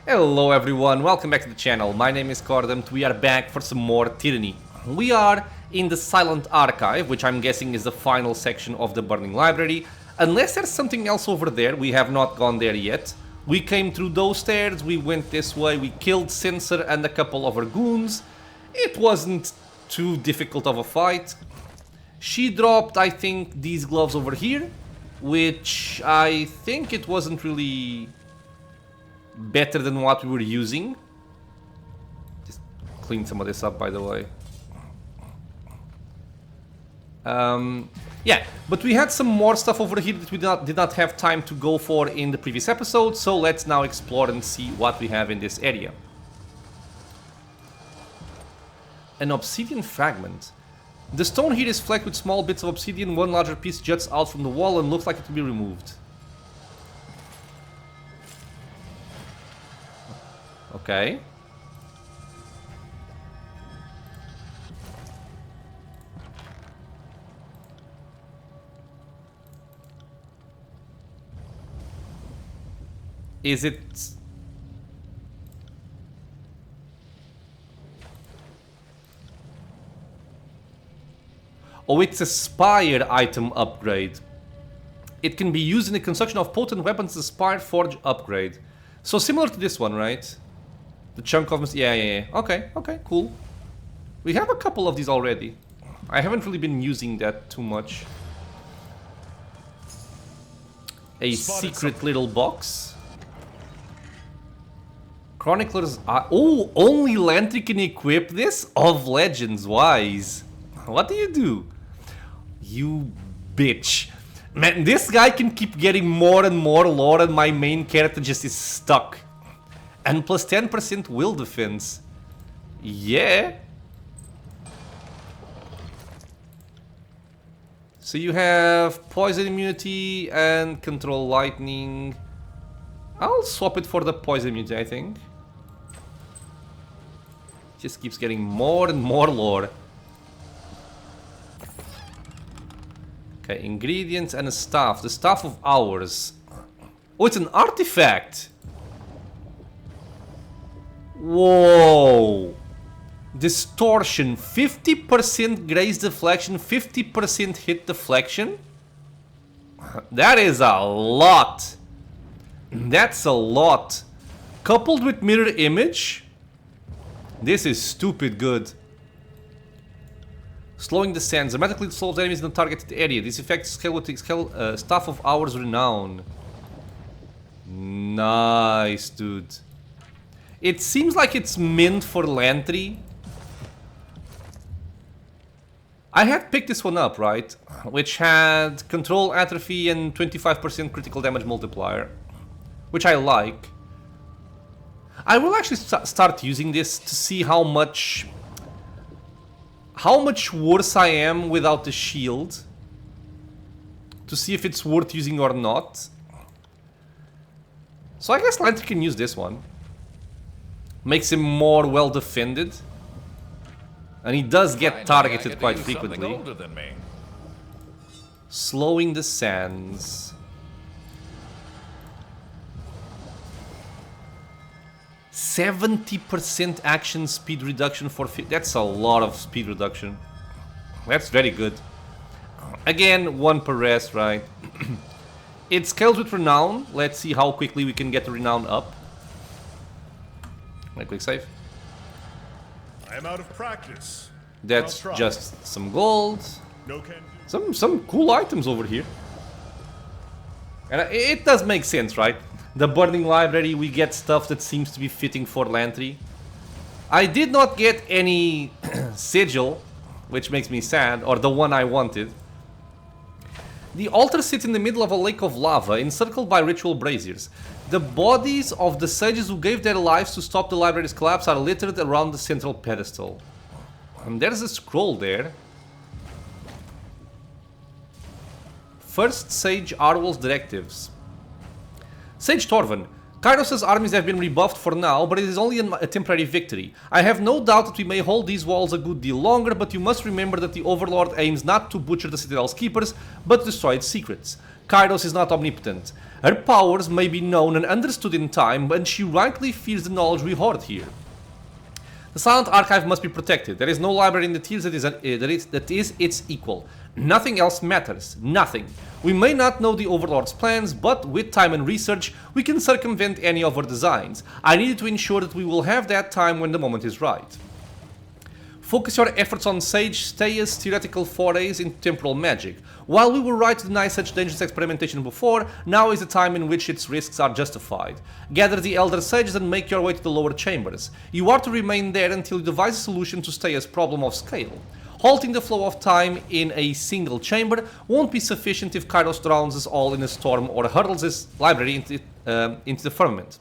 Hello everyone, welcome back to the channel. My name is Cordant. We are back for some more Tyranny. We are in the Silent Archive, which I'm guessing is the final section of the Burning Library. Unless there's something else over there, we have not gone there yet. We came through those stairs, we went this way, we killed Censor and a couple of her goons. It wasn't too difficult of a fight. She dropped, I think, these gloves over here, which I think it wasn't really better than what we were using. Just clean some of this up, by the way. Yeah, but we had some more stuff over here that we did not have time to go for in the previous episode, so let's now explore and see what we have in this area. An obsidian fragment. The stone here is flecked with small bits of obsidian. One larger piece juts out from the wall and looks like it will be removed. Okay. Is it... Oh, it's a Spire item upgrade. It can be used in the construction of potent weapons, the Spire Forge upgrade. So similar to this one, right? The chunk of... Yeah. Okay, cool. We have a couple of these already. I haven't really been using that too much. A secret little box. Chroniclers are... Oh, only Lantry can equip this? Of Legends, wise. What do you do? You bitch. Man, this guy can keep getting more and more lore and my main character just is stuck. And plus 10% will defense. Yeah. So you have poison immunity and control lightning. I'll swap it for the poison immunity, I think. Just keeps getting more and more lore. Okay, ingredients and a staff. The staff of hours. Oh, it's an artifact. Whoa. Distortion. 50% graze deflection, 50% hit deflection. That is a lot. That's a lot. Coupled with mirror image. This is stupid good. Slowing the sands dramatically slows enemies in the targeted area. This effect scale with the Staff of Hours Renown. Nice, dude. It seems like it's meant for Lantry. I had picked this one up, right? Which had control atrophy and 25% critical damage multiplier. Which I like. I will actually start using this to see how much worse I am without the shield. To see if it's worth using or not. So I guess Lantry can use this one. Makes him more well defended. And he does get targeted quite frequently. Slowing the sands. 70% action speed reduction for... That's a lot of speed reduction. That's very good. Again, one per rest, right? It scales with Renown. Let's see how quickly we can get the Renown up. Quick save. I am out of practice. That's just some gold. No can do. Some cool items over here. And it does make sense, right? The Burning Library, we get stuff that seems to be fitting for Lantry. I did not get any sigil, which makes me sad, or the one I wanted. The altar sits in the middle of a lake of lava, encircled by ritual braziers. The bodies of the sages who gave their lives to stop the library's collapse are littered around the central pedestal. And there's a scroll there. First Sage Arwol's directives. Sage Torvin, Kairos' armies have been rebuffed for now, but it is only a temporary victory. I have no doubt that we may hold these walls a good deal longer, but you must remember that the Overlord aims not to butcher the Citadel's keepers, but to destroy its secrets. Kairos is not omnipotent. Her powers may be known and understood in time, and she rightly fears the knowledge we hoard here. The Silent Archive must be protected. There is no library in the tiers that is its equal. Nothing else matters. Nothing. We may not know the Overlord's plans, but with time and research, we can circumvent any of her designs. I needed to ensure that we will have that time when the moment is right. Focus your efforts on Sage Staya's theoretical forays into temporal magic. While we were right to deny such dangerous experimentation before, now is the time in which its risks are justified. Gather the Elder Sages and make your way to the lower chambers. You are to remain there until you devise a solution to Staya's problem of scale. Halting the flow of time in a single chamber won't be sufficient if Kairos drowns us all in a storm or hurls his library into the firmament.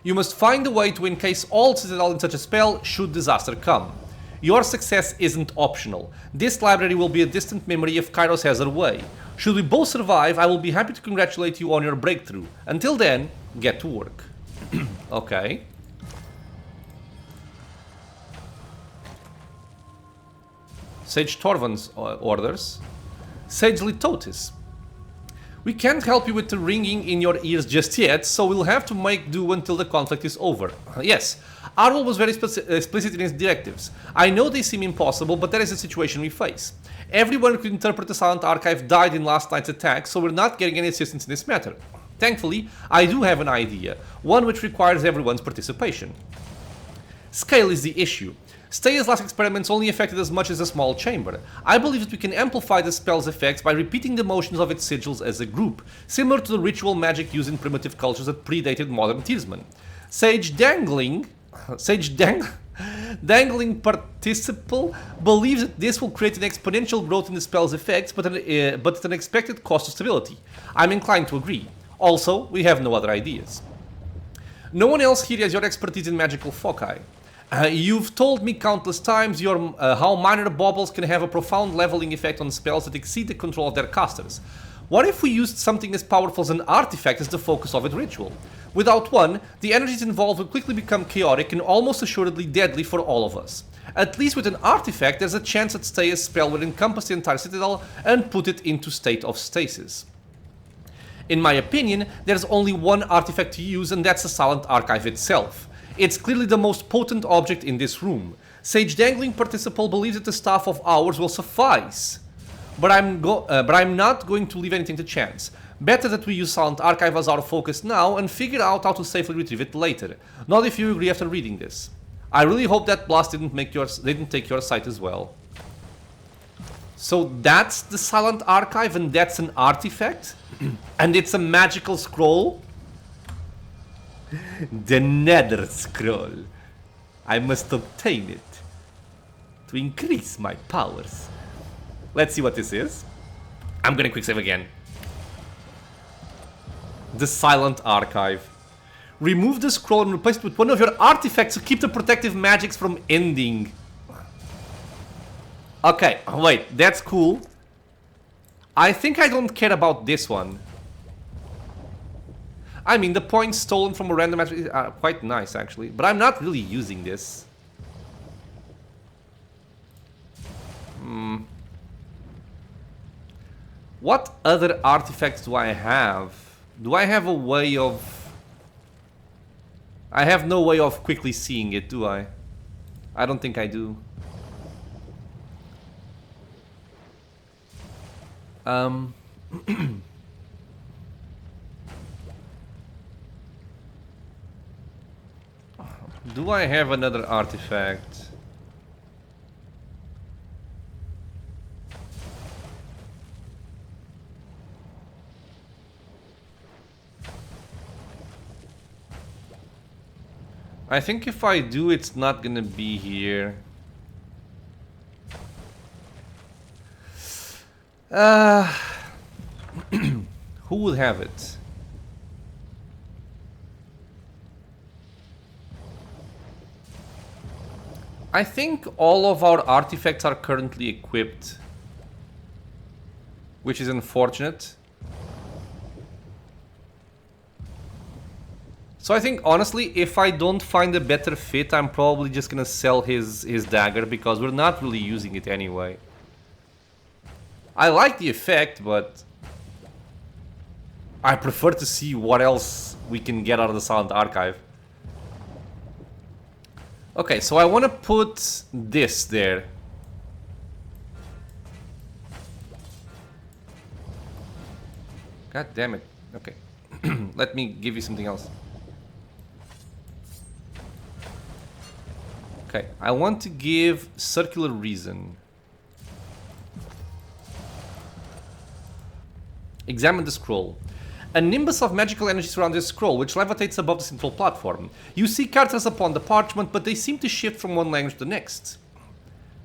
You must find a way to encase all Citadel in such a spell should disaster come. Your success isn't optional. This library will be a distant memory if Kairos has her way. Should we both survive, I will be happy to congratulate you on your breakthrough. Until then, get to work. Okay. Sage Torvan's orders. Sage Litotis. We can't help you with the ringing in your ears just yet, so we'll have to make do until the conflict is over. Yes, Arwol was very explicit in his directives. I know they seem impossible, but that is the situation we face. Everyone who could interpret the Silent Archive died in last night's attack, so we're not getting any assistance in this matter. Thankfully, I do have an idea, one which requires everyone's participation. Scale is the issue. Staya's last experiments only affected as much as a small chamber. I believe that we can amplify the spell's effects by repeating the motions of its sigils as a group, similar to the ritual magic used in primitive cultures that predated modern Tiersman. Dangling Participle believes that this will create an exponential growth in the spell's effects, but at an expected cost of stability. I'm inclined to agree. Also, we have no other ideas. No one else here has your expertise in magical foci. You've told me countless times how minor baubles can have a profound leveling effect on spells that exceed the control of their casters. What if we used something as powerful as an artifact as the focus of a ritual? Without one, the energies involved will quickly become chaotic and almost assuredly deadly for all of us. At least with an artifact, there's a chance that Staya's spell will encompass the entire Citadel and put it into state of stasis. In my opinion, there's only one artifact to use, and that's the Silent Archive itself. It's clearly the most potent object in this room. Sage Dangling Participle believes that the staff of ours will suffice. But I'm not going to leave anything to chance. Better that we use Silent Archive as our focus now and figure out how to safely retrieve it later. Not if you agree after reading this. I really hope that blast didn't take your sight as well. So that's the Silent Archive, and that's an artifact? And it's a magical scroll? The Nether Scroll. I must obtain it to increase my powers. Let's see what this is. I'm gonna quick save again. The Silent Archive. Remove the scroll and replace it with one of your artifacts to keep the protective magics from ending. Okay, wait, that's cool. I think I don't care about this one. I mean, the points stolen from a random match are quite nice, actually. But I'm not really using this. What other artifacts do I have? Do I have a way of... I have no way of quickly seeing it, do I? I don't think I do. Do I have another artifact? I think if I do, it's not gonna be here. Who will have it? I think all of our artifacts are currently equipped, which is unfortunate. So I think, honestly, if I don't find a better fit, I'm probably just gonna sell his dagger, because we're not really using it anyway. I like the effect, but... I prefer to see what else we can get out of the Silent Archive. Okay, so I want to put this there. God damn it. Okay. Let me give you something else. Okay, I want to give circular reason. Examine the scroll. A nimbus of magical energy surrounds the scroll, which levitates above the central platform. You see characters upon the parchment, but they seem to shift from one language to the next.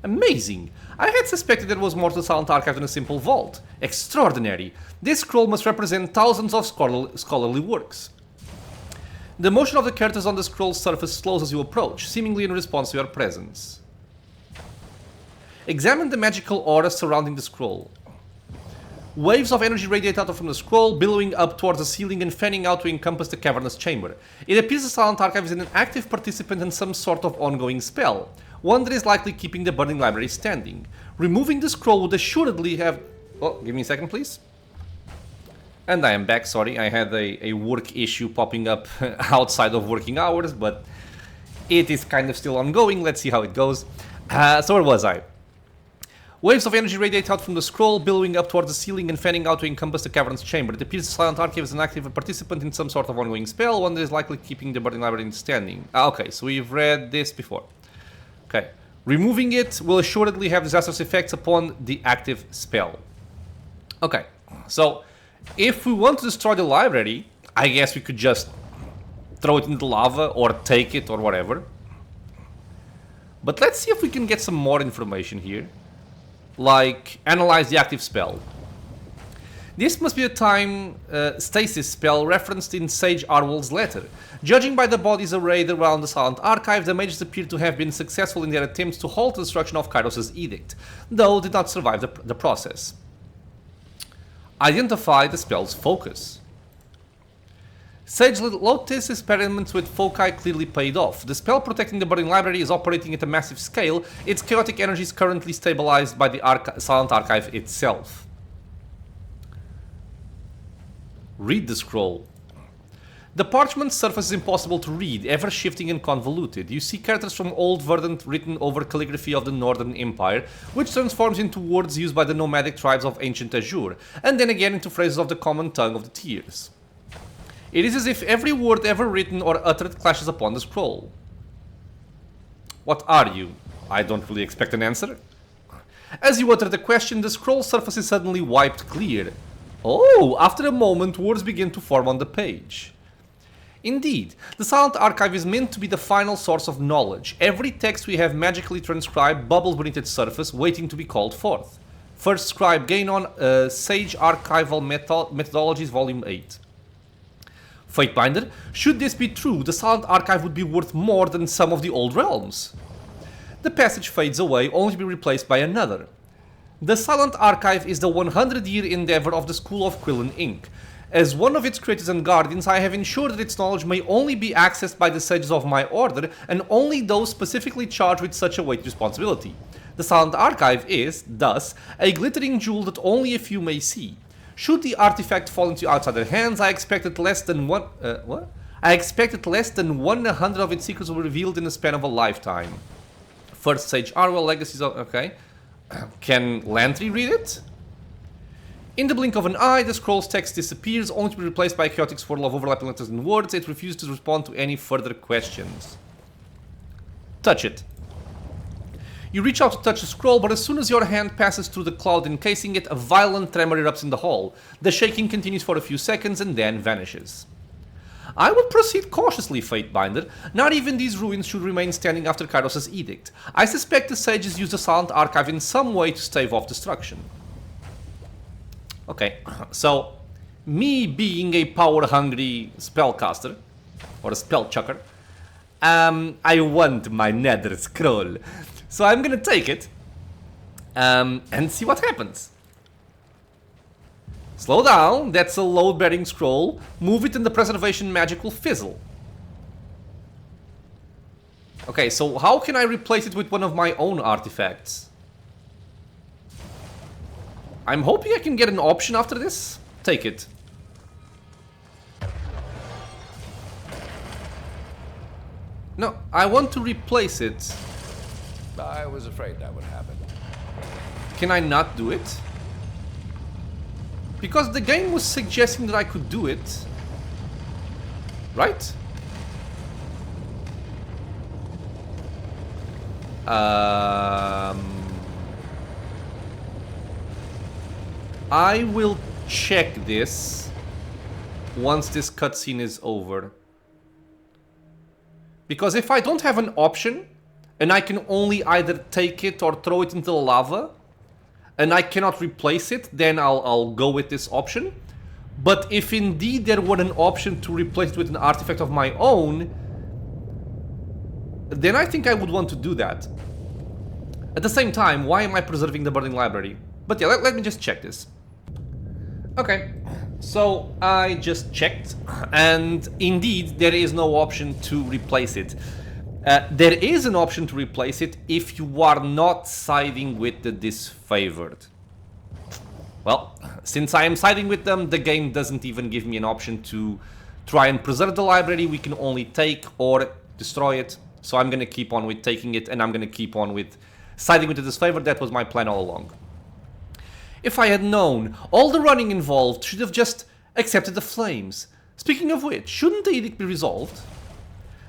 Amazing! I had suspected there was more to the Silent Archive than a simple vault. Extraordinary! This scroll must represent thousands of scholarly works. The motion of the characters on the scroll's surface slows as you approach, seemingly in response to your presence. Examine the magical aura surrounding the scroll. Waves of energy radiate out from the scroll, billowing up towards the ceiling and fanning out to encompass the cavernous chamber. It appears the Silent Archive is an active participant in some sort of ongoing spell, one that is likely keeping the burning library standing. Removing the scroll would assuredly have... Oh, give me a second, please. And I am back, sorry, I had a work issue popping up outside of working hours, but it is kind of still ongoing, let's see how it goes. So where was I? Waves of energy radiate out from the scroll, billowing up towards the ceiling and fanning out to encompass the cavernous chamber. It appears the Silent Archive is an active participant in some sort of ongoing spell, one that is likely keeping the burning library standing. Okay, so we've read this before. Okay, removing it will assuredly have disastrous effects upon the active spell. Okay, so... if we want to destroy the library, I guess we could just throw it into the lava or take it or whatever. But let's see if we can get some more information here. Like, analyze the active spell. This must be a time stasis spell referenced in Sage Arwell's letter. Judging by the bodies arrayed around the Silent Archive, the mages appear to have been successful in their attempts to halt the destruction of Kairos' edict, though did not survive the process. Identify the spell's focus. Sage Lotus' experiments with foci clearly paid off. The spell protecting the burning library is operating at a massive scale. Its chaotic energy is currently stabilized by the Silent Archive itself. Read the scroll. The parchment surface is impossible to read, ever shifting and convoluted. You see characters from Old Verdant written over calligraphy of the Northern Empire, which transforms into words used by the nomadic tribes of ancient Azure, and then again into phrases of the common tongue of the Tears. It is as if every word ever written or uttered clashes upon the scroll. What are you? I don't really expect an answer. As you utter the question, the scroll surface is suddenly wiped clear. Oh, after a moment, words begin to form on the page. Indeed, the Silent Archive is meant to be the final source of knowledge. Every text we have magically transcribed bubbles beneath its surface, waiting to be called forth. First Scribe Gainon, Sage Archival Methodologies, Volume 8. Fatebinder, should this be true, the Silent Archive would be worth more than some of the old realms. The passage fades away, only to be replaced by another. The Silent Archive is the 100-year endeavor of the School of Krillin Inc. As one of its creators and guardians, I have ensured that its knowledge may only be accessed by the sages of my order, and only those specifically charged with such a weighty responsibility. The Silent Archive is, thus, a glittering jewel that only a few may see. Should the artifact fall into outsider hands, I expected less than one... I expected less than 100 of its secrets were revealed in the span of a lifetime. First Sage Arwell, Legacies of... okay. Can Lantry read it? In the blink of an eye, the scroll's text disappears, only to be replaced by a chaotic swirl of overlapping letters and words. It refuses to respond to any further questions. Touch it. You reach out to touch the scroll, but as soon as your hand passes through the cloud encasing it, a violent tremor erupts in the hall. The shaking continues for a few seconds and then vanishes. I would proceed cautiously, Fatebinder. Not even these ruins should remain standing after Kairos' edict. I suspect the sages used the Silent Archive in some way to stave off destruction. Okay, so, me being a power-hungry spellcaster, or a spell chucker, I want my nether scroll. So I'm gonna take it, and see what happens. Slow down, that's a load-bearing scroll. Move it and the preservation magic will fizzle. Okay, so how can I replace it with one of my own artifacts? I'm hoping I can get an option after this. Take it. No, I want to replace it. I was afraid that would happen. Can I not do it? Because the game was suggesting that I could do it. Right? I will check this once this cutscene is over. Because if I don't have an option, and I can only either take it or throw it into the lava, and I cannot replace it, then I'll go with this option. But if indeed there were an option to replace it with an artifact of my own, then I think I would want to do that. At the same time, why am I preserving the burning library? But yeah, let me just check this. Okay, so I just checked, and indeed there is no option to replace it. There is an option to replace it if you are not siding with the disfavored. Well, since I am siding with them, the game doesn't even give me an option to try and preserve the library. We can only take or destroy it. So I'm gonna keep on with taking it, and I'm gonna keep on with siding with the disfavored. That was my plan all along. If I had known, all the running involved should have just accepted the flames. Speaking of which, shouldn't the edict be resolved?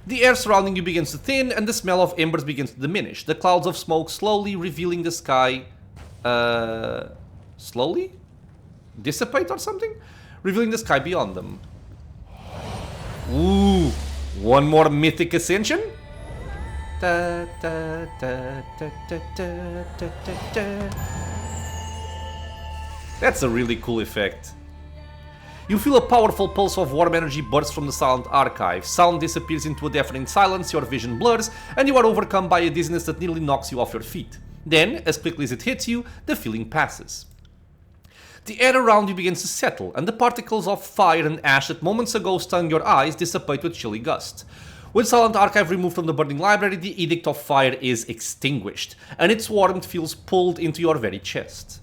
The air surrounding you begins to thin, and the smell of embers begins to diminish. The clouds of smoke slowly revealing the sky... slowly? Dissipate or something? Revealing the sky beyond them. Ooh, one more mythic ascension? Da, da, da, da, da, da, da, da, da. That's a really cool effect. You feel a powerful pulse of warm energy burst from the silent archive. Sound disappears into a deafening silence, your vision blurs, and you are overcome by a dizziness that nearly knocks you off your feet. Then, as quickly as it hits you, the feeling passes. The air around you begins to settle, and the particles of fire and ash that moments ago stung your eyes dissipate with chilly gust. With Silent Archive removed from the burning library, the Edict of Fire is extinguished, and its warmth feels pulled into your very chest.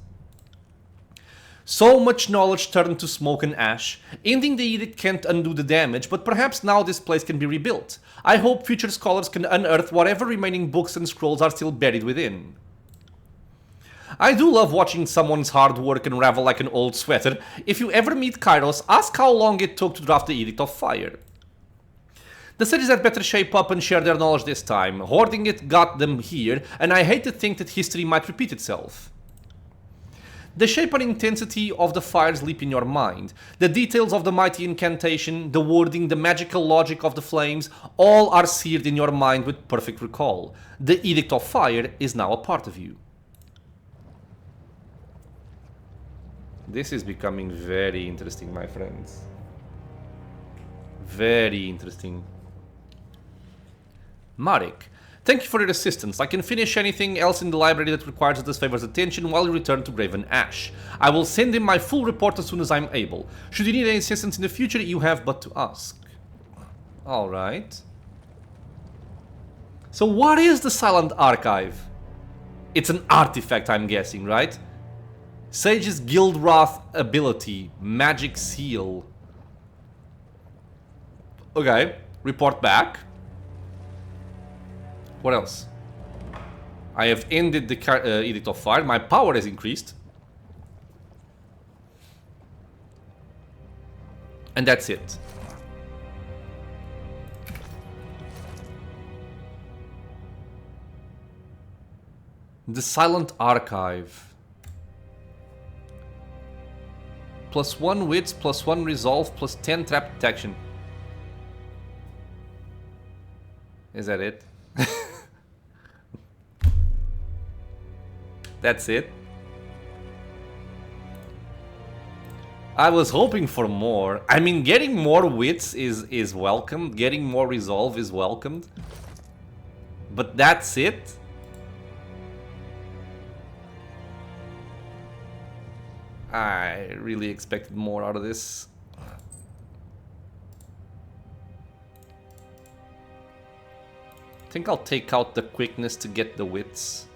So much knowledge turned to smoke and ash. Ending the edict can't undo the damage, but perhaps now this place can be rebuilt. I hope future scholars can unearth whatever remaining books and scrolls are still buried within. I do love watching someone's hard work unravel like an old sweater. If you ever meet Kairos, ask how long it took to draft the Edict of Fire. The sages had better shape up and share their knowledge this time. Hoarding it got them here, and I hate to think that history might repeat itself. The shape and intensity of the fires leap in your mind. The details of the mighty incantation, the wording, the magical logic of the flames, all are seared in your mind with perfect recall. The Edict of Fire is now a part of you. This is becoming very interesting, my friends. Very interesting. Marek, thank you for your assistance. I can finish anything else in the library that requires this favor's attention while you return to Graven Ash. I will send him my full report as soon as I'm able. Should you need any assistance in the future, you have but to ask. Alright. So what is the Silent Archive? It's an artifact, I'm guessing, right? Sage's Guild Wrath ability. Magic Seal. Okay. Report back. What else? I have ended the Edict of Fire. My power has increased. And that's it. The Silent Archive. +1 wits, +1 resolve, +10 trap detection. Is that it? That's it? I was hoping for more. I mean, getting more wits is welcomed. Getting more resolve is welcomed. But that's it? I really expected more out of this. I think I'll take out the quickness to get the wits.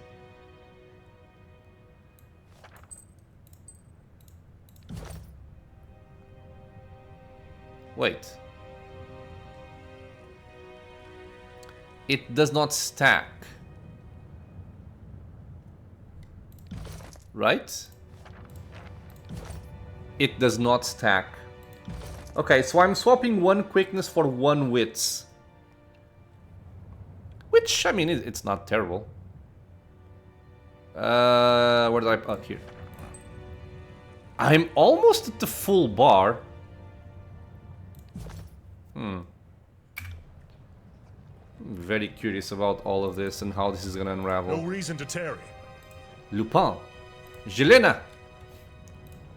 Wait. It does not stack. Right? It does not stack. Okay, so I'm swapping one quickness for one wits. Which, I mean, it's not terrible. Where did I... Oh, here. I'm almost at the full bar. I'm very curious about all of this and how this is gonna unravel. No reason to tarry. Lupin. Jelena.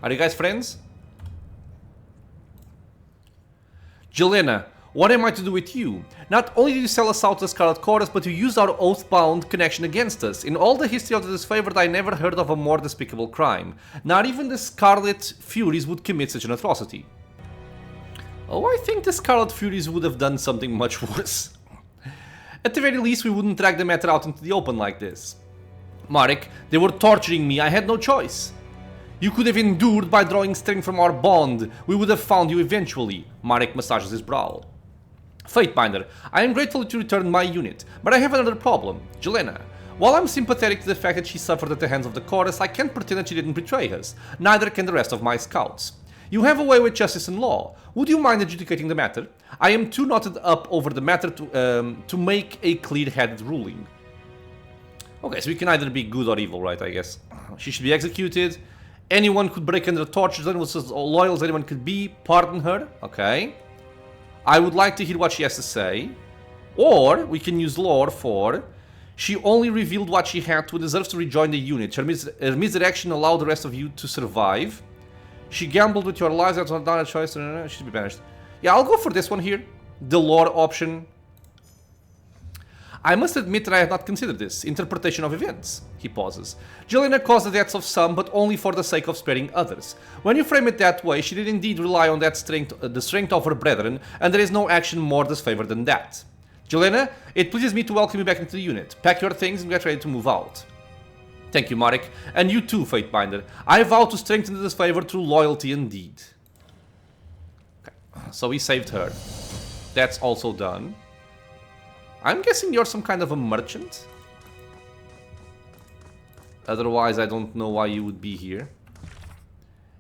Are you guys friends? Jelena, what am I to do with you? Not only did you sell us out to the Scarlet Chorus, but you used our oath-bound connection against us. In all the history of the Disfavored, I never heard of a more despicable crime. Not even the Scarlet Furies would commit such an atrocity. Oh, I think the Scarlet Furies would have done something much worse. At the very least, we wouldn't drag the matter out into the open like this. Marek, they were torturing me, I had no choice. You could have endured by drawing strength from our bond. We would have found you eventually. Marek massages his brow. Fatebinder, I am grateful that you returned my unit, but I have another problem. Jelena, while I'm sympathetic to the fact that she suffered at the hands of the chorus, I can't pretend that she didn't betray us. Neither can the rest of my scouts. You have a way with justice and law. Would you mind adjudicating the matter? I am too knotted up over the matter to make a clear-headed ruling. Okay, so we can either be good or evil, right, I guess. She should be executed. Anyone could break under the torture, anyone was as loyal as anyone could be. Pardon her. Okay. I would like to hear what she has to say. Or, we can use lore for... She only revealed what she had to and deserves to rejoin the unit. Her misdirection allowed the rest of you to survive. She gambled with your lives, that's not a choice. She should be banished. Yeah, I'll go for this one here. The lore option. I must admit that I have not considered this. Interpretation of events. He pauses. Jelena caused the deaths of some, but only for the sake of sparing others. When you frame it that way, she did indeed rely on that strength, the strength of her brethren, and there is no action more disfavored than that. Jelena, it pleases me to welcome you back into the unit. Pack your things and get ready to move out. Thank you, Marek. And you too, Fatebinder. I vow to strengthen the disfavor through loyalty and deed. Okay, so we saved her. That's also done. I'm guessing you're some kind of a merchant. Otherwise, I don't know why you would be here.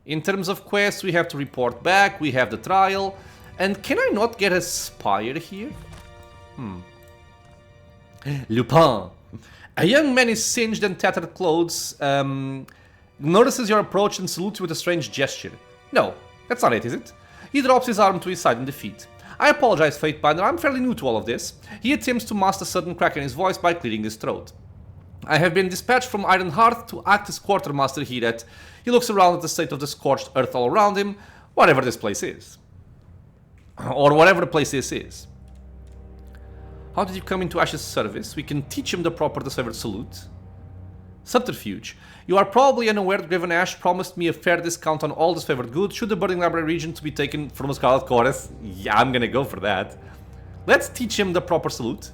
In terms of quests, we have to report back. We have the trial. And can I not get a spire here? Lupin. A young man in singed and tattered clothes notices your approach and salutes you with a strange gesture. No, that's not it, is it? He drops his arm to his side in defeat. I apologize, Fatebinder, I'm fairly new to all of this. He attempts to mask a sudden crack in his voice by clearing his throat. I have been dispatched from Ironhearth to act as quartermaster here at... He looks around at the state of the scorched earth all around him, whatever this place is. Or whatever the place this is. How did you come into Ash's service? We can teach him the proper disfavored salute. Subterfuge. You are probably unaware that Graven Ash promised me a fair discount on all disfavored goods should the Burning Library region to be taken from a Scarlet Chorus. Yeah, I'm gonna go for that. Let's teach him the proper salute.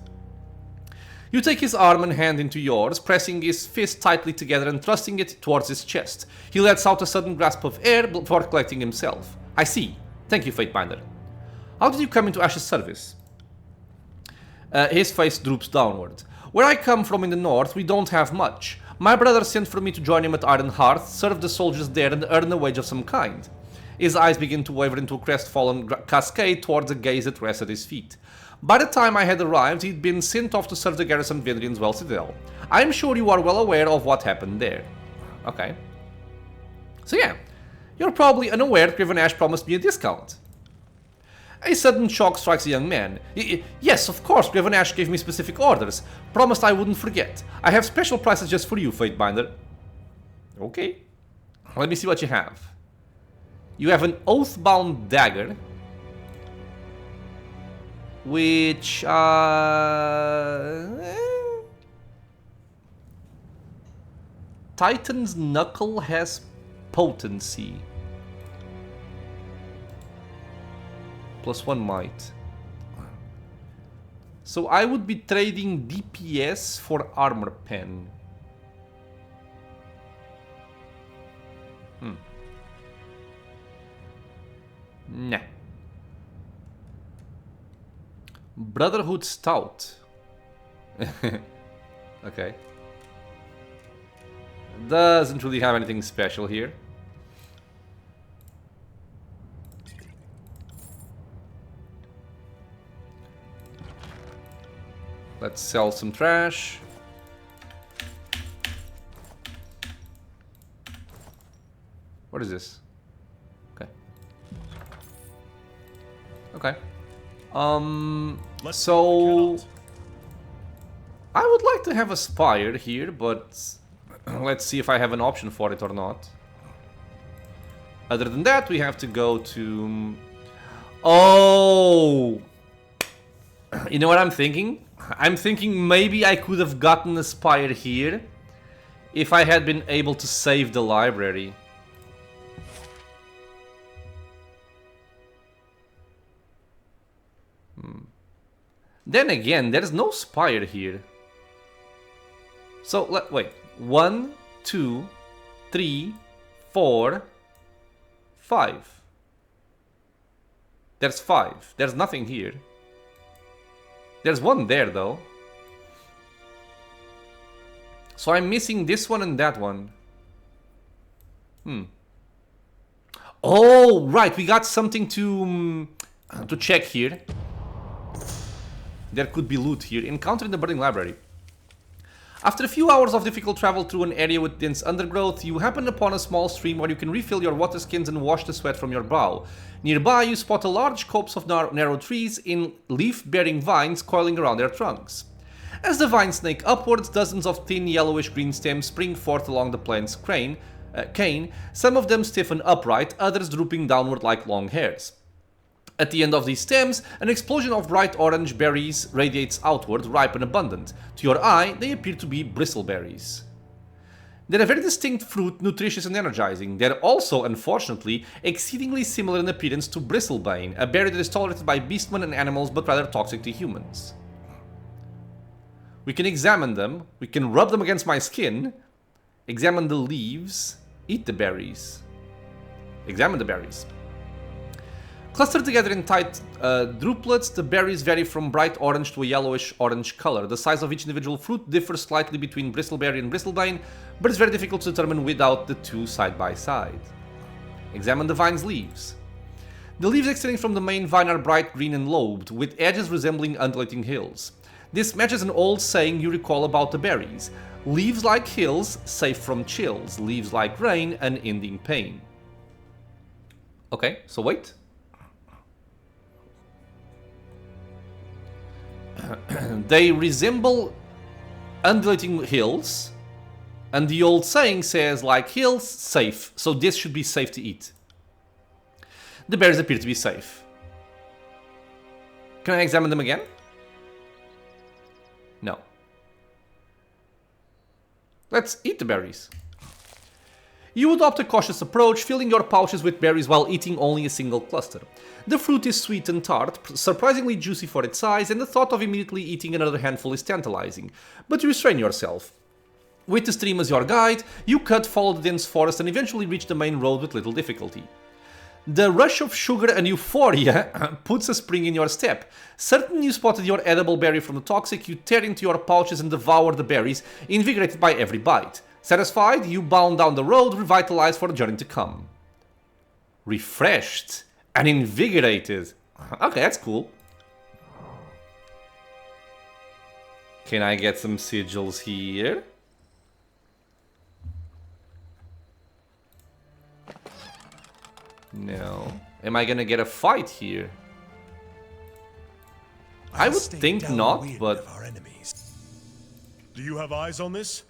You take his arm and hand into yours, pressing his fist tightly together and thrusting it towards his chest. He lets out a sudden grasp of air before collecting himself. I see. Thank you, Fatebinder. How did you come into Ash's service? His face droops downward. Where I come from in the north, we don't have much. My brother sent for me to join him at Ironhearth, serve the soldiers there and earn a wage of some kind. His eyes begin to waver into a crestfallen cascade towards a gaze that rests at his feet. By the time I had arrived, he'd been sent off to serve the garrison of Vendrian's Well Citadel. I'm sure you are well aware of what happened there. Okay. So yeah, you're probably unaware that Graven Ash promised me a discount. A sudden shock strikes the young man. Yes, of course, Graven Ash gave me specific orders. Promised I wouldn't forget. I have special prices just for you, Fatebinder. Okay. Let me see what you have. You have an oath-bound dagger. Which, Titan's Knuckle has potency. +1 might. So I would be trading DPS for armor pen. Nah. Brotherhood Stout. Okay. Doesn't really have anything special here. Let's sell some trash. What is this? Okay. Okay. So I would like to have a spire here, but let's see if I have an option for it or not. Other than that, we have to go to... Oh! You know what I'm thinking? I'm thinking maybe I could have gotten a spire here if I had been able to save the library. Then again, there's no spire here. So, wait. 1, 2, 3, 4, 5. There's 5. There's nothing here. There's one there, though. So I'm missing this one and that one. Oh, right. We got something to check here. There could be loot here. Encounter in the burning library. After a few hours of difficult travel through an area with dense undergrowth, you happen upon a small stream where you can refill your water skins and wash the sweat from your brow. Nearby, you spot a large copse of narrow trees in leaf-bearing vines coiling around their trunks. As the vines snake upwards, dozens of thin yellowish-green stems spring forth along the plant's cane, some of them stiffen upright, others drooping downward like long hairs. At the end of these stems, an explosion of bright orange berries radiates outward, ripe and abundant. To your eye, they appear to be bristleberries. They're a very distinct fruit, nutritious and energizing. They're also, unfortunately, exceedingly similar in appearance to bristlebane, a berry that is tolerated by beastmen and animals but rather toxic to humans. We can examine them, we can rub them against my skin, examine the leaves, eat the berries. Examine the berries. Clustered together in tight drupelets, the berries vary from bright orange to a yellowish-orange color. The size of each individual fruit differs slightly between bristleberry and bristlebane, but it's very difficult to determine without the two side by side. Examine the vine's leaves. The leaves extending from the main vine are bright green and lobed, with edges resembling undulating hills. This matches an old saying you recall about the berries. Leaves like hills, safe from chills. Leaves like rain, unending pain. Okay, so wait. They resemble undulating hills, and the old saying says, like hills, safe, so this should be safe to eat. The berries appear to be safe. Can I examine them again? No. Let's eat the berries. You adopt a cautious approach, filling your pouches with berries while eating only a single cluster. The fruit is sweet and tart, surprisingly juicy for its size, and the thought of immediately eating another handful is tantalizing. But you restrain yourself. With the stream as your guide, you follow the dense forest and eventually reach the main road with little difficulty. The rush of sugar and euphoria puts a spring in your step. Certain you spotted your edible berry from the toxic, you tear into your pouches and devour the berries, invigorated by every bite. Satisfied, you bound down the road, revitalized for the journey to come. Refreshed and invigorated. Okay, that's cool. Can I get some sigils here? No. Am I gonna get a fight here? I would think not, but... Do you have eyes on this?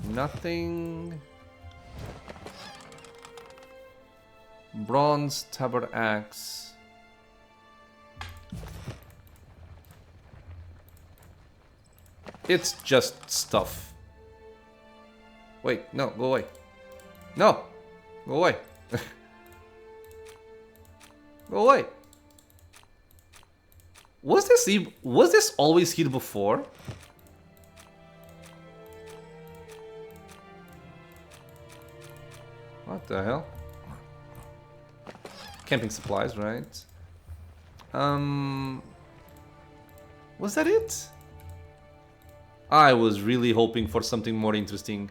Nothing. Bronze tabard axe. It's just stuff. Wait, no, go away. No, go away. Go away. Was this always here before? What the hell? Camping supplies, right? Was that it? I was really hoping for something more interesting.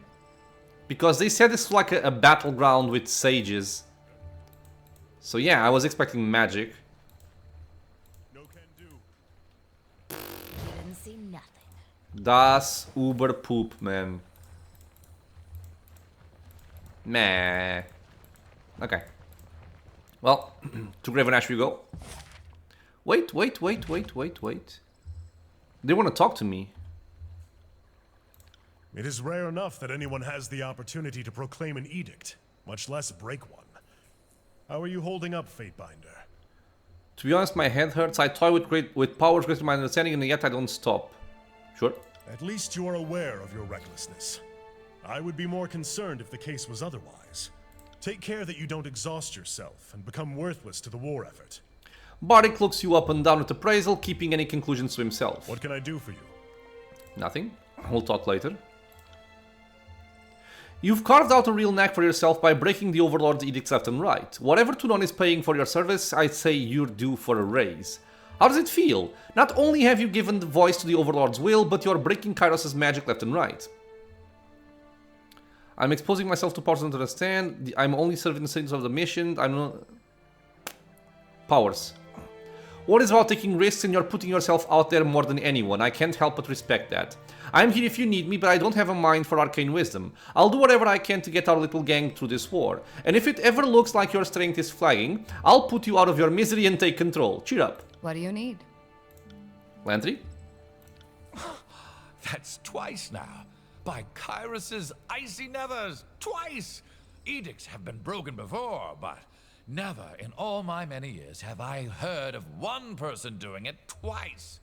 Because they said this was like a battleground with sages. So yeah, I was expecting magic. No can do. Didn't see nothing. Das Uber poop, man. Meh. Okay. Well, to Graven Ash we go. Wait. They want to talk to me. It is rare enough that anyone has the opportunity to proclaim an edict, much less break one. How are you holding up, Fatebinder? To be honest, my head hurts. I toy with powers greater than my understanding, and yet I don't stop. Sure. At least you are aware of your recklessness. I would be more concerned if the case was otherwise. Take care that you don't exhaust yourself and become worthless to the war effort. Bardic looks you up and down with appraisal, keeping any conclusions to himself. What can I do for you? Nothing. We'll talk later. You've carved out a real knack for yourself by breaking the Overlord's edicts left and right. Whatever Tunon is paying for your service, I'd say you're due for a raise. How does it feel? Not only have you given the voice to the Overlord's will, but you're breaking Kairos' magic left and right. I'm exposing myself to powers I don't understand. I'm only serving the settings of the mission. I'm not... Powers. What is about taking risks and you're putting yourself out there more than anyone? I can't help but respect that. I'm here if you need me, but I don't have a mind for arcane wisdom. I'll do whatever I can to get our little gang through this war. And if it ever looks like your strength is flagging, I'll put you out of your misery and take control. Cheer up. What do you need? Lantry? That's twice now. By Kairos' icy nethers, twice! Edicts have been broken before, but never in all my many years have I heard of one person doing it twice.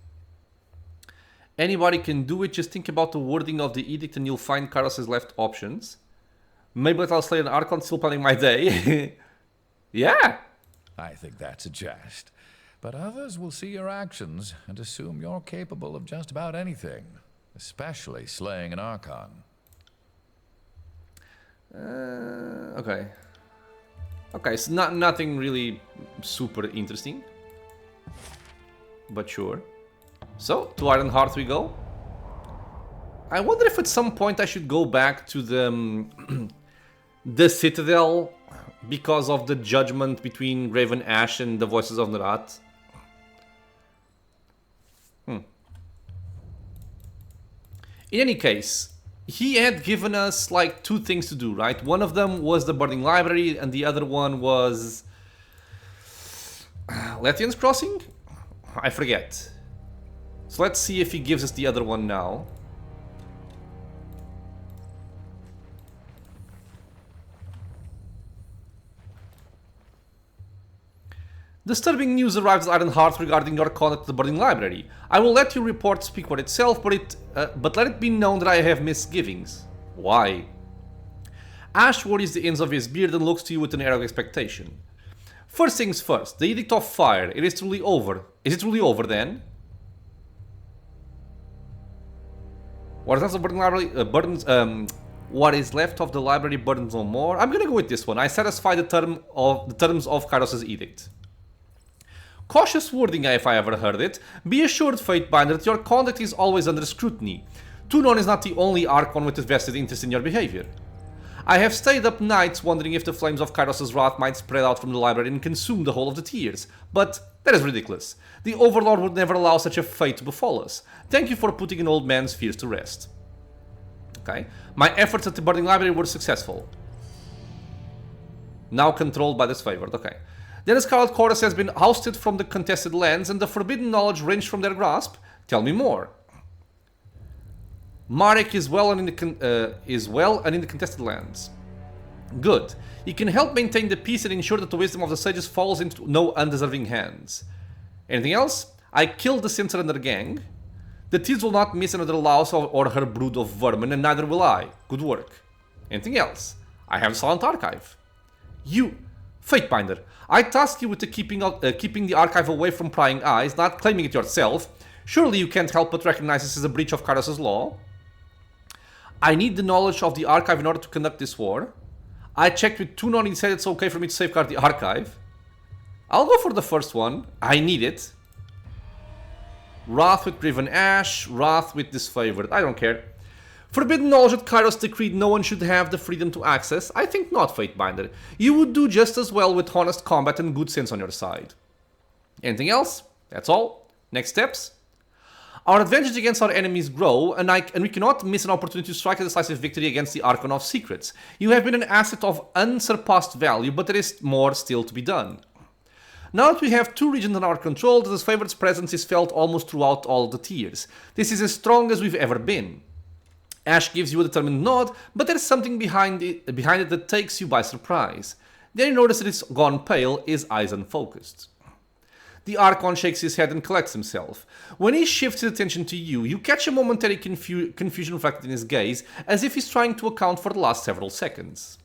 Anybody can do it, just think about the wording of the edict and you'll find Kairos' left options. Maybe I'll slay an Archon, still planning my day. Yeah! I think that's a jest. But others will see your actions and assume you're capable of just about anything. Especially slaying an Archon. Okay. Okay, so nothing really super interesting. But sure. So, to Ironheart we go. I wonder if at some point I should go back to the, the Citadel because of the judgment between Graven Ash and the Voices of Nerat. In any case, he had given us like two things to do, right? One of them was the Burning Library and the other one was... Lethian's Crossing? I forget. So let's see if he gives us the other one now. Disturbing news arrives at Ironheart regarding your conduct at the Burning Library. I will let your report speak for itself, but let it be known that I have misgivings. Why? Ash worries the ends of his beard and looks to you with an air of expectation. First things first, the Edict of Fire, it is truly over. Is it truly over then? What is left of the Burning Library what is left of the library burdens no more? I'm gonna go with this one. I satisfy the terms of Kairos' edict. Cautious wording if I ever heard it. Be assured, Fatebinder, that your conduct is always under scrutiny. Tunon is not the only Archon with a vested interest in your behavior. I have stayed up nights wondering if the flames of Kairos' wrath might spread out from the library and consume the whole of the tiers, but that is ridiculous. The Overlord would never allow such a fate to befall us. Thank you for putting an old man's fears to rest. Okay, my efforts at the Burning Library were successful. Now controlled by this favored, okay. Then the Scarlet Chorus has been ousted from the contested lands and the forbidden knowledge wrenched from their grasp. Tell me more. Marek is well and in the contested lands. Good. He can help maintain the peace and ensure that the wisdom of the sages falls into no undeserving hands. Anything else? I killed the Censor and their gang. The Thieves will not miss another Laos or her brood of vermin, and neither will I. Good work. Anything else? I have a Silent Archive. You, Fatebinder, I task you with the keeping the archive away from prying eyes, not claiming it yourself. Surely you can't help but recognize this as a breach of Kairos' law. I need the knowledge of the archive in order to conduct this war. I checked with Tunon, he said it's okay for me to safeguard the archive. I'll go for the first one. I need it. Wrath with Riven Ash, Wrath with Disfavored. I don't care. Forbidden knowledge that Kairos decreed no one should have the freedom to access. I think not, Fatebinder. You would do just as well with honest combat and good sense on your side. Anything else? That's all. Next steps. Our advantage against our enemies grow, and we cannot miss an opportunity to strike a decisive victory against the Archon of Secrets. You have been an asset of unsurpassed value, but there is more still to be done. Now that we have 2 regions in our control, the Disfavored's presence is felt almost throughout all the tiers. This is as strong as we've ever been. Ash gives you a determined nod, but there's something behind it that takes you by surprise. Then you notice that it's gone pale, his eyes unfocused. The Archon shakes his head and collects himself. When he shifts his attention to you, you catch a momentary confusion reflected in his gaze, as if he's trying to account for the last several seconds.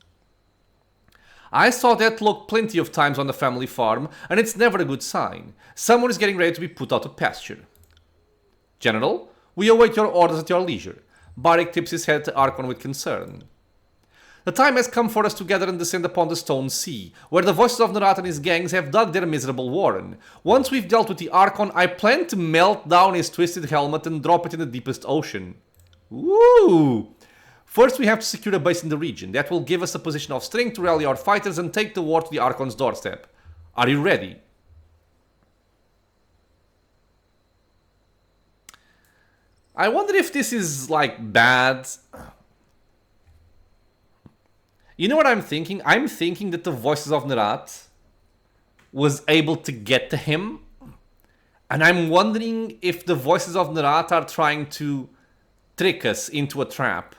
I saw that look plenty of times on the family farm, and it's never a good sign. Someone is getting ready to be put out of pasture. General, we await your orders at your leisure. Barik tips his head to Archon with concern. The time has come for us to gather and descend upon the Stone Sea, where the voices of Narat and his gangs have dug their miserable warren. Once we've dealt with the Archon, I plan to melt down his twisted helmet and drop it in the deepest ocean. Woo! First we have to secure a base in the region. That will give us a position of strength to rally our fighters and take the war to the Archon's doorstep. Are you ready? I wonder if this is, like, bad. You know what I'm thinking? I'm thinking that the voices of Narat was able to get to him. And I'm wondering if the voices of Narat are trying to trick us into a trap.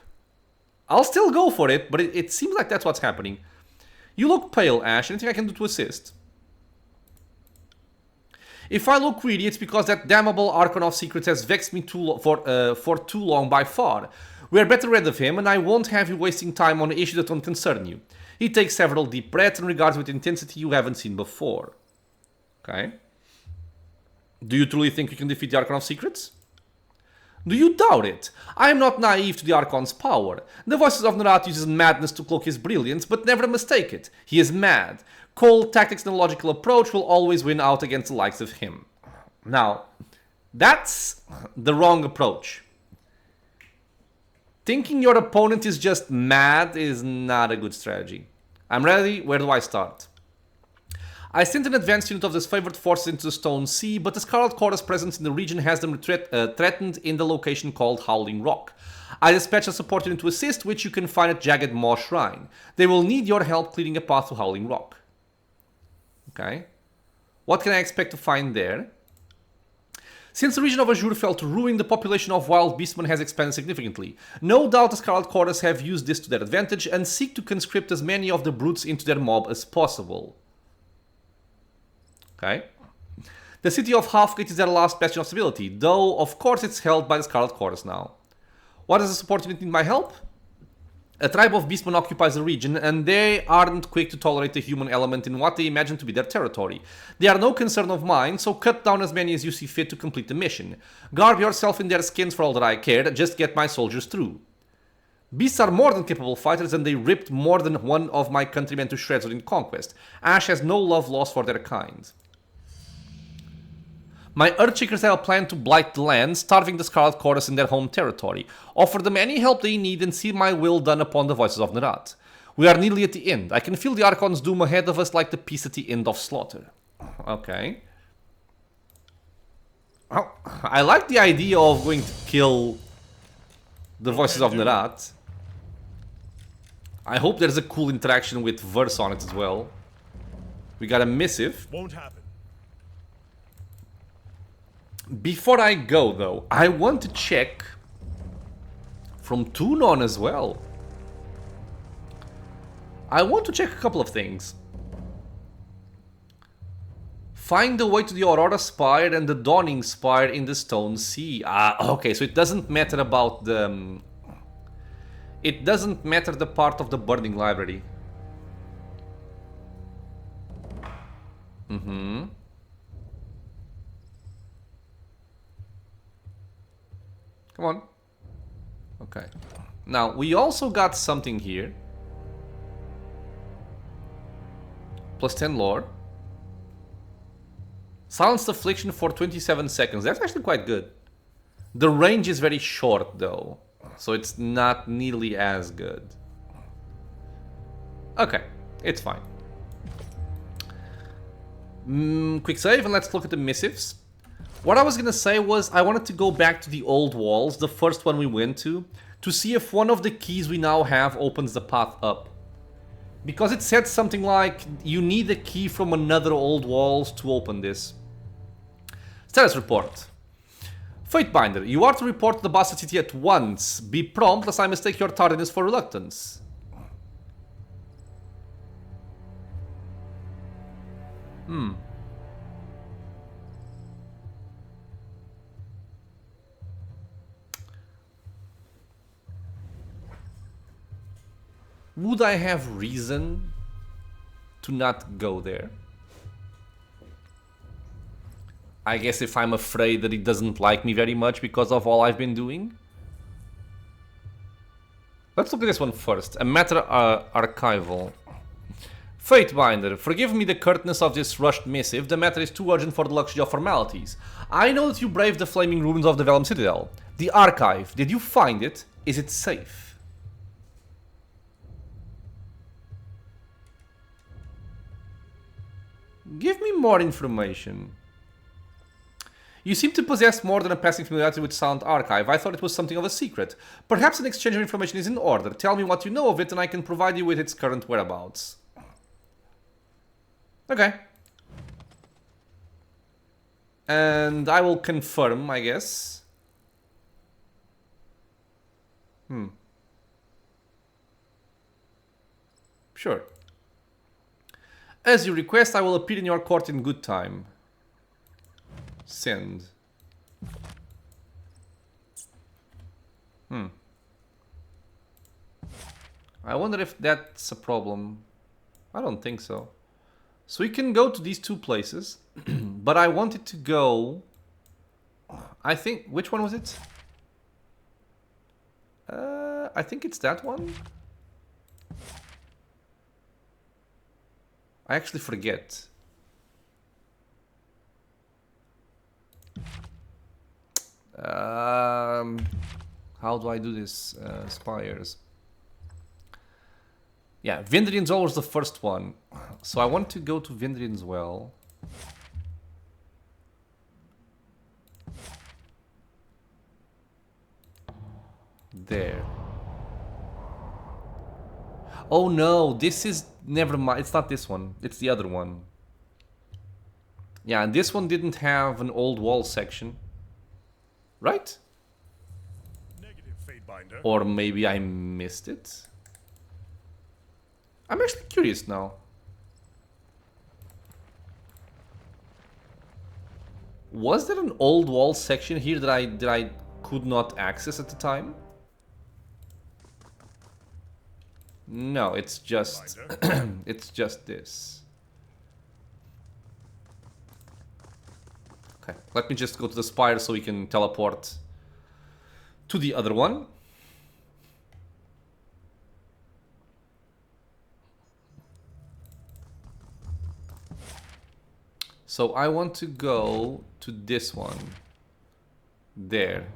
I'll still go for it, but it seems like that's what's happening. You look pale, Ash. Anything I can do to assist? If I look greedy, it's because that damnable Archon of Secrets has vexed me for too long by far. We are better rid of him, and I won't have you wasting time on issues that don't concern you. He takes several deep breaths and regards with intensity you haven't seen before. Okay. Do you truly think you can defeat the Archon of Secrets? Do you doubt it? I am not naive to the Archon's power. The voices of Narat uses madness to cloak his brilliance, but never mistake it. He is mad. Cold tactics and a logical approach will always win out against the likes of him. Now, that's the wrong approach. Thinking your opponent is just mad is not a good strategy. I'm ready. Where do I start? I sent an advanced unit of this favored forces into the Stone Sea, but the Scarlet Chorus presence in the region has them threatened in the location called Howling Rock. I dispatched a support unit to assist, which you can find at Jagged Maw Shrine. They will need your help clearing a path to Howling Rock. Okay. What can I expect to find there? Since the region of Azure fell to ruin, the population of wild beastmen has expanded significantly. No doubt the Scarlet Chorus have used this to their advantage and seek to conscript as many of the brutes into their mob as possible. Okay. The city of Halfgate is their last bastion of stability, though of course it's held by the Scarlet Chorus now. What does the support unit need my help? A tribe of beastmen occupies the region, and they aren't quick to tolerate the human element in what they imagine to be their territory. They are no concern of mine, so cut down as many as you see fit to complete the mission. Garb yourself in their skins for all that I care, just get my soldiers through. Beasts are more than capable fighters, and they ripped more than one of my countrymen to shreds during conquest. Ash has no love lost for their kind. My Earthshakers have a plan to blight the land, starving the Scarlet Chorus in their home territory. Offer them any help they need and see my will done upon the voices of Narat. We are nearly at the end. I can feel the Archon's doom ahead of us like the peace at the end of slaughter. Okay. Well, I like the idea of going to kill the voices of Narat. I hope there's a cool interaction with verse on it as well. We got a missive. Won't happen. Before I go, though, I want to check from Tunon as well. I want to check a couple of things. Find the way to the Aurora Spire and the Dawning Spire in the Stone Sea. Okay, so it doesn't matter about the... It doesn't matter the part of the Burning Library. Mm-hmm. Come on. Okay. Now, we also got something here. +10 lore. Silenced Affliction for 27 seconds. That's actually quite good. The range is very short though, so it's not nearly as good. Okay, it's fine. Quick save and let's look at the missives. What I was gonna say was I wanted to go back to the old walls, the first one we went to see if one of the keys we now have opens the path up. Because it said something like, you need a key from another old walls to open this. Status report. Fatebinder, you are to report to the Bastard City at once. Be prompt, lest I mistake your tardiness for reluctance. Would I have reason to not go there? I guess if I'm afraid that he doesn't like me very much because of all I've been doing. Let's look at this one first. A matter archival. Fatebinder, forgive me the curtness of this rushed missive. The matter is too urgent for the luxury of formalities. I know that you braved the flaming ruins of the Vellum Citadel. The archive, did you find it? Is it safe? Give me more information. You seem to possess more than a passing familiarity with Silent Archive. I thought it was something of a secret. Perhaps an exchange of information is in order. Tell me what you know of it and I can provide you with its current whereabouts. Okay. And I will confirm, I guess. Sure. As you request, I will appear in your court in good time. Send. I wonder if that's a problem. I don't think so. So we can go to these two places, but I wanted to go... I think... Which one was it? I think it's that one. I actually forget. How do I do this? Spires. Yeah, Vindrian's Well was the first one. So I want to go to Vindrian's Well. There. Oh no, this is... Never mind, it's not this one. It's the other one. Yeah, and this one didn't have an old wall section. Right? Negative, Fatebinder. Or maybe I missed it. I'm actually curious now. Was there an old wall section here that I could not access at the time? No, it's just it's just this. Okay, let me just go to the spire so we can teleport to the other one. So I want to go to this one. There.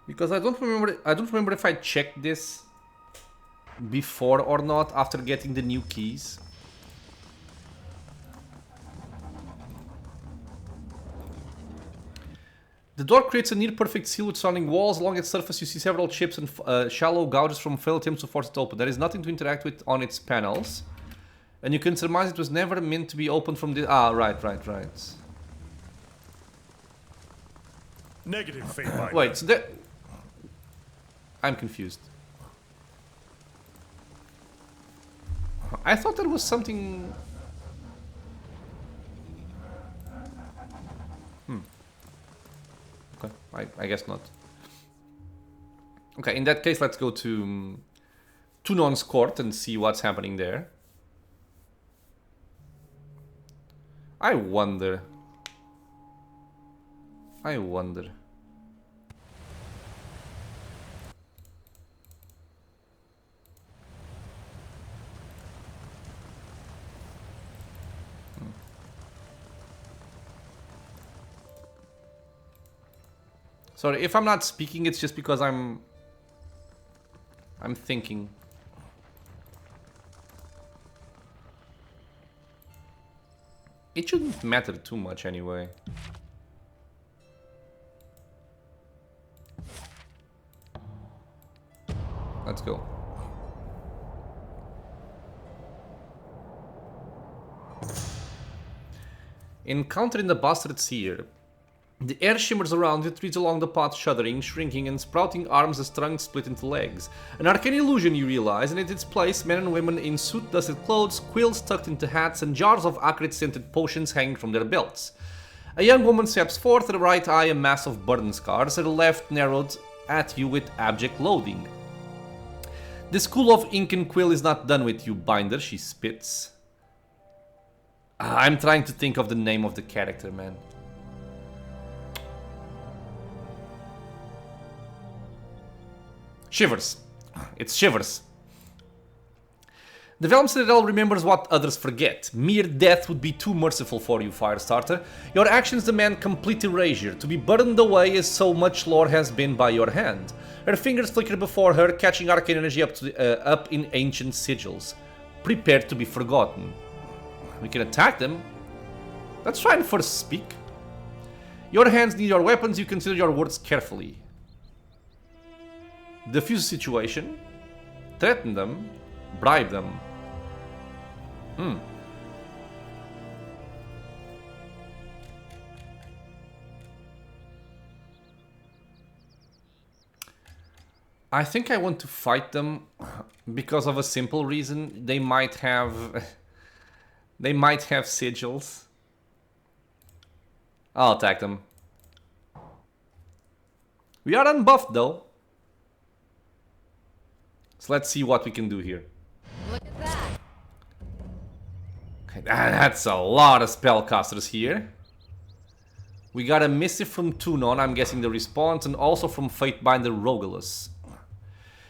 Because I don't remember if I checked this before or not after getting the new keys. The door creates a near-perfect seal with surrounding walls. Along its surface you see several chips and shallow gouges from failed attempts to force it open. There is nothing to interact with on its panels. And you can surmise it was never meant to be opened from the... Ah, right. Negative, Fatebinder. Wait, so there... I'm confused. I thought there was something... Okay, I guess not. Okay, in that case, let's go to Tunon's court and see what's happening there. I wonder... I wonder. Sorry, if I'm not speaking, it's just because I'm thinking. It shouldn't matter too much anyway. Let's go. Encountering the bastard seer. The air shimmers around you, treads along the path shuddering, shrinking, and sprouting arms as trunks split into legs. An arcane illusion, you realize, and in its place, men and women in soot-dusted clothes, quills tucked into hats, and jars of acrid-scented potions hanging from their belts. A young woman steps forth, her right eye a mass of burn scars, her left narrowed at you with abject loathing. The school of ink and quill is not done with you, Binder, she spits. I'm trying to think of the name of the character, man. Shivers. It's Shivers. The Velm Citadel remembers what others forget. Mere death would be too merciful for you, Firestarter. Your actions demand complete erasure, to be burned away as so much lore has been by your hand. Her fingers flicker before her, catching arcane energy up in ancient sigils. Prepared to be forgotten. We can attack them. Let's try and first speak. Your hands need your weapons, you consider your words carefully. Diffuse the situation, threaten them, bribe them. I think I want to fight them because of a simple reason. They might have sigils. I'll attack them. We are unbuffed though. So let's see what we can do here. Look at that. Okay, that's a lot of spellcasters here. We got a missive from Tunon, I'm guessing the response, and also from Fatebinder Rogalus.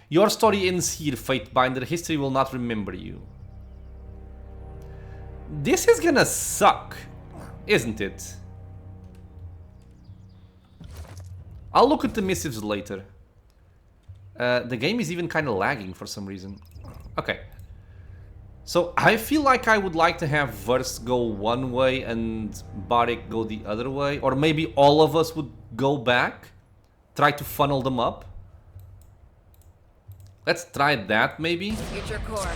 Your story ends here, Fatebinder. History will not remember you. This is gonna suck, isn't it? I'll look at the missives later. The game is even kind of lagging for some reason. Okay. So I feel like I would like to have Verse go one way and Barik go the other way. Or maybe all of us would go back. Try to funnel them up. Let's try that maybe. Future course.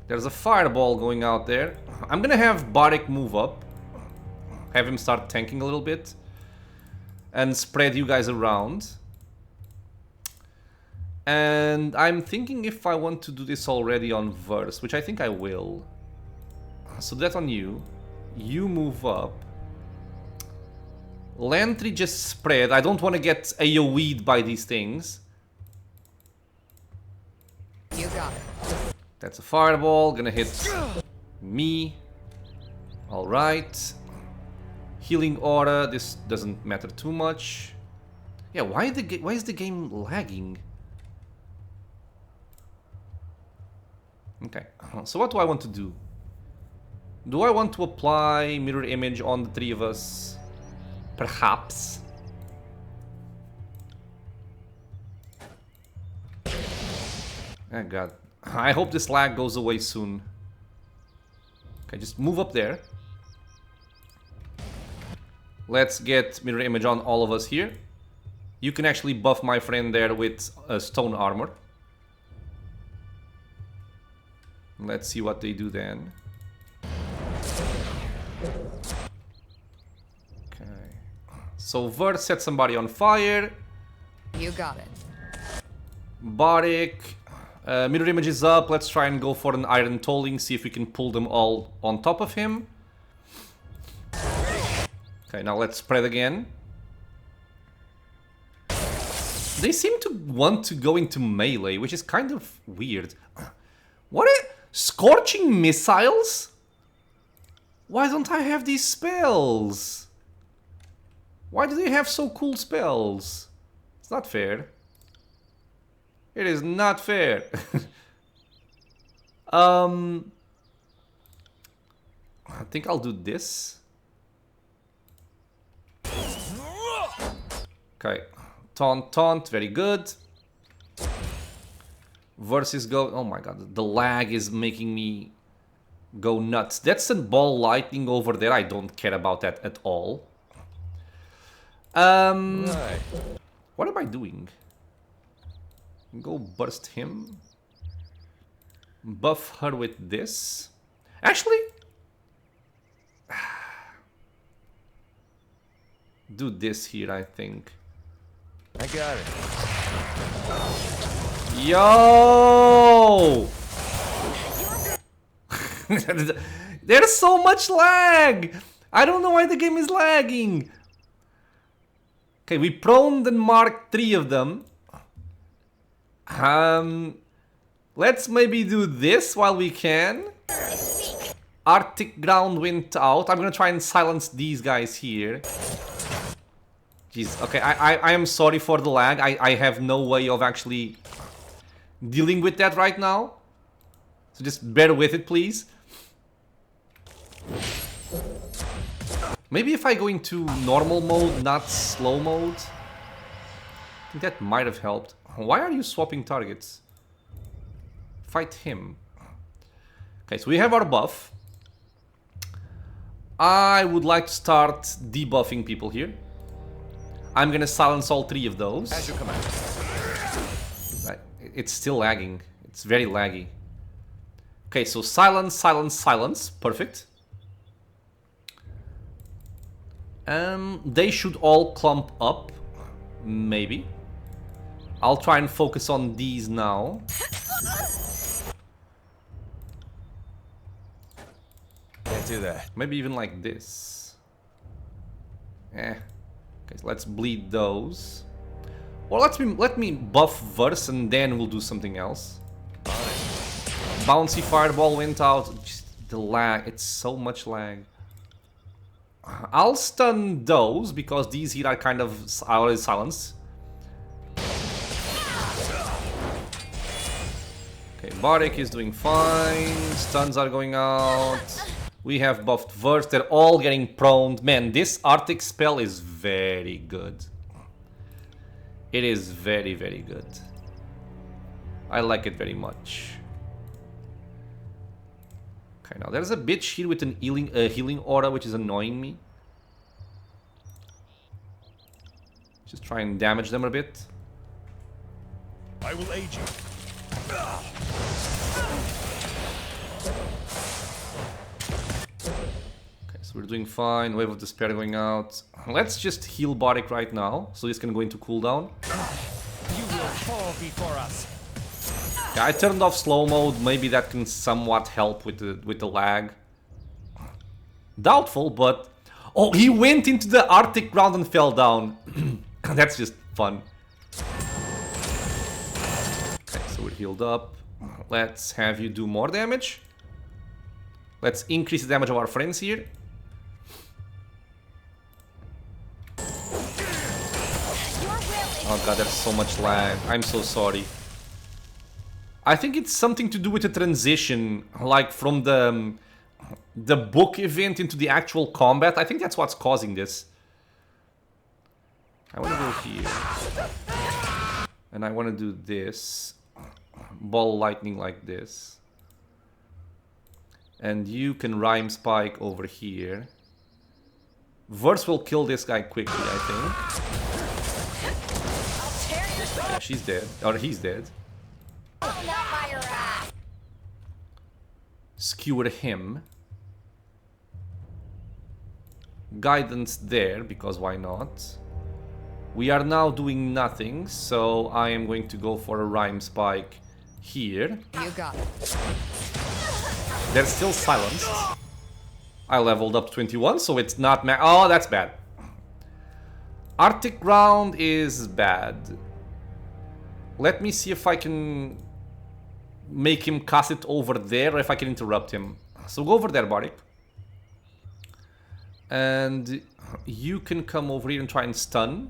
There's a fireball going out there. I'm gonna have Barik move up. Have him start tanking a little bit. And spread you guys around. And I'm thinking if I want to do this already on Verse, which I think I will. So that's on you. You move up. Lantry just spread. I don't want to get AoE'd by these things. You got it. That's a fireball. Gonna hit me. Alright. Healing aura. This doesn't matter too much. Yeah, why is the game lagging? Okay, so what do I want to do? Do I want to apply mirror image on the three of us? Perhaps. Oh god. I hope this lag goes away soon. Okay, just move up there. Let's get mirror image on all of us here. You can actually buff my friend there with stone armor. Let's see what they do then. Okay. So Vert set somebody on fire. You got it. Barik. Mirror image is up. Let's try and go for an iron tolling. See if we can pull them all on top of him. Okay, now let's spread again. They seem to want to go into melee, which is kind of weird. What are... Scorching missiles? Why don't I have these spells? Why do they have so cool spells? It's not fair. It is not fair. I think I'll do this. Okay. Taunt, taunt, very good. Versus go... Oh my god, the lag is making me go nuts. That's a ball lightning over there. I don't care about that at all. Right. What am I doing? Go burst him. Buff her with this. Actually... do this here, I think. I got it. Yo! There's so much lag! I don't know why the game is lagging. Okay, we proned and marked 3 of them. Let's maybe do this while we can. Arctic ground went out. I'm gonna try and silence these guys here. Jeez, okay, I am sorry for the lag. I have no way of actually dealing with that right now. So just bear with it, please. Maybe if I go into normal mode, not slow mode. I think that might have helped. Why are you swapping targets? Fight him. Okay, so we have our buff. I would like to start debuffing people here. I'm gonna silence all 3 of those. As you command. Right. It's still lagging. It's very laggy. Okay, so silence, silence, silence. Perfect. They should all clump up. Maybe. I'll try and focus on these now. Can't do that. Maybe even like this. Okay, so let's bleed those. Or let me buff verse and then we'll do something else. Bouncy fireball went out. Just the lag. It's so much lag. I'll stun those because these here are kind of already silenced. Okay, Barik is doing fine. Stuns are going out. We have buffed verse. They're all getting prone. Man, this Arctic spell is very good. It is very, very good. I like it very much. Okay, now there's a bitch here with an healing aura, which is annoying me. Just try and damage them a bit. I will aid you. Okay, so we're doing fine. Wave of Despair going out. Let's just heal Barik right now, so this can go into cooldown. You will fall before us. Yeah, I turned off slow mode. Maybe that can somewhat help with the lag. Doubtful, but... Oh, he went into the Arctic ground and fell down. That's just fun. Okay, so we're healed up. Let's have you do more damage. Let's increase the damage of our friends here. Oh god, there's so much lag. I'm so sorry. I think it's something to do with the transition, like from the book event into the actual combat. I think that's what's causing this. I want to go here. And I want to do this. Ball lightning like this. And you can rhyme spike over here. Verse will kill this guy quickly, I think. Yeah, she's dead. Or he's dead. Skewer him. Guidance there, because why not? We are now doing nothing, so I am going to go for a rhyme spike here. You got it. They're still silenced. I leveled up 21, so it's not oh, that's bad. Arctic ground is bad. Let me see if I can make him cast it over there, or if I can interrupt him. So go over there, Barik. And you can come over here and try and stun.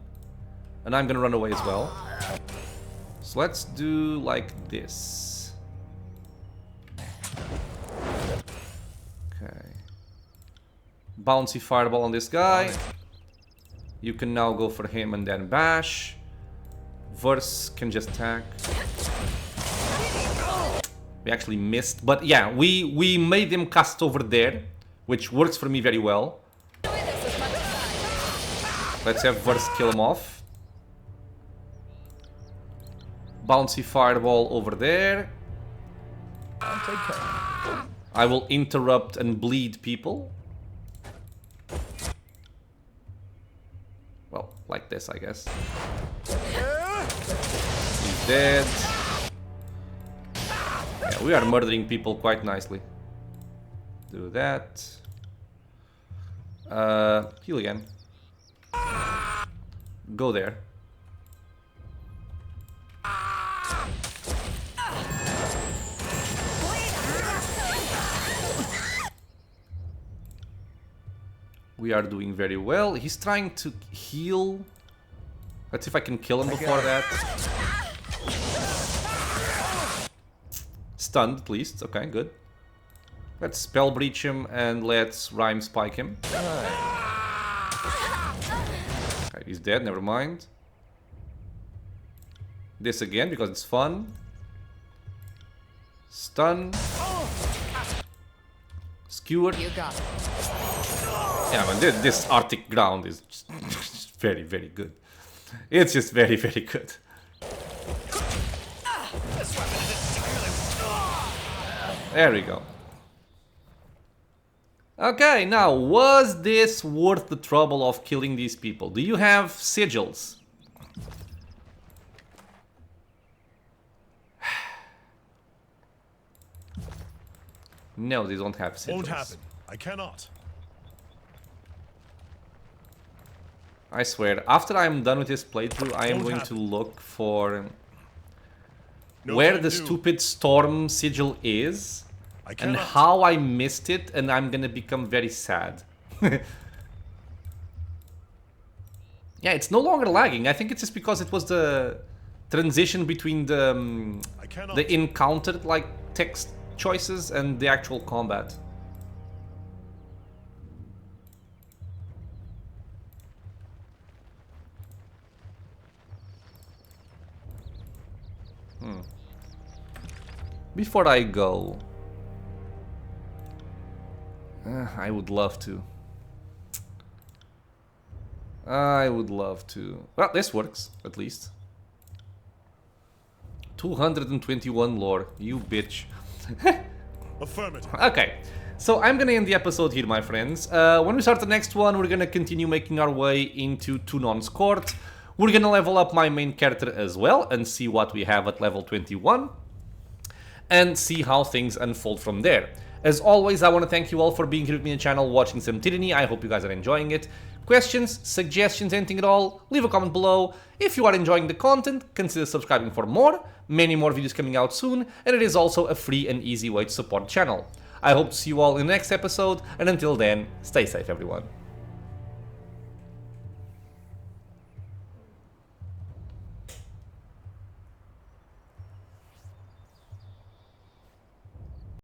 And I'm gonna run away as well. So let's do like this. Okay. Bouncy fireball on this guy. You can now go for him and then bash. Verse can just attack. We actually missed, but yeah, we made him cast over there, which works for me very well. Let's have Verse kill him off. Bouncy fireball over there. I'll take care. I will interrupt and bleed people. Well, like this, I guess. He's dead. Yeah, we are murdering people quite nicely. Do that. Heal again. Go there. We are doing very well. He's trying to heal. Let's see if I can kill him before that. Stunned, at least. Okay, good. Let's spell breach him and let's rhyme spike him. Okay, he's dead, never mind. This again because it's fun. Stun. Skewer. You got it. Yeah, man, this Arctic ground is just very, very good. It's just very, very good. There we go. Okay, now, was this worth the trouble of killing these people? Do you have sigils? No, they don't have sigils. Won't happen. I cannot. I swear, after I'm done with this playthrough, I am Won't going happen. to look for No where can the do. stupid storm sigil is I and cannot. how I missed it, and I'm gonna become very sad. Yeah, it's no longer lagging. I think it's just because it was the transition between I cannot. the encounter like text choices and the actual combat. Before I go, I would love to. I would love to. Well, this works, at least. 221 lore, you bitch. Affirmative. Okay, so I'm gonna end the episode here, my friends. When we start the next one, we're gonna continue making our way into Tunon's court. We're gonna level up my main character as well and see what we have at level 21. And see how things unfold from there. As always, I want to thank you all for being here with me on the channel, watching some Tyranny. I hope you guys are enjoying it. Questions, suggestions, anything at all, leave a comment below. If you are enjoying the content, consider subscribing for more. Many more videos coming out soon, and it is also a free and easy way to support the channel. I hope to see you all in the next episode, and until then, stay safe everyone.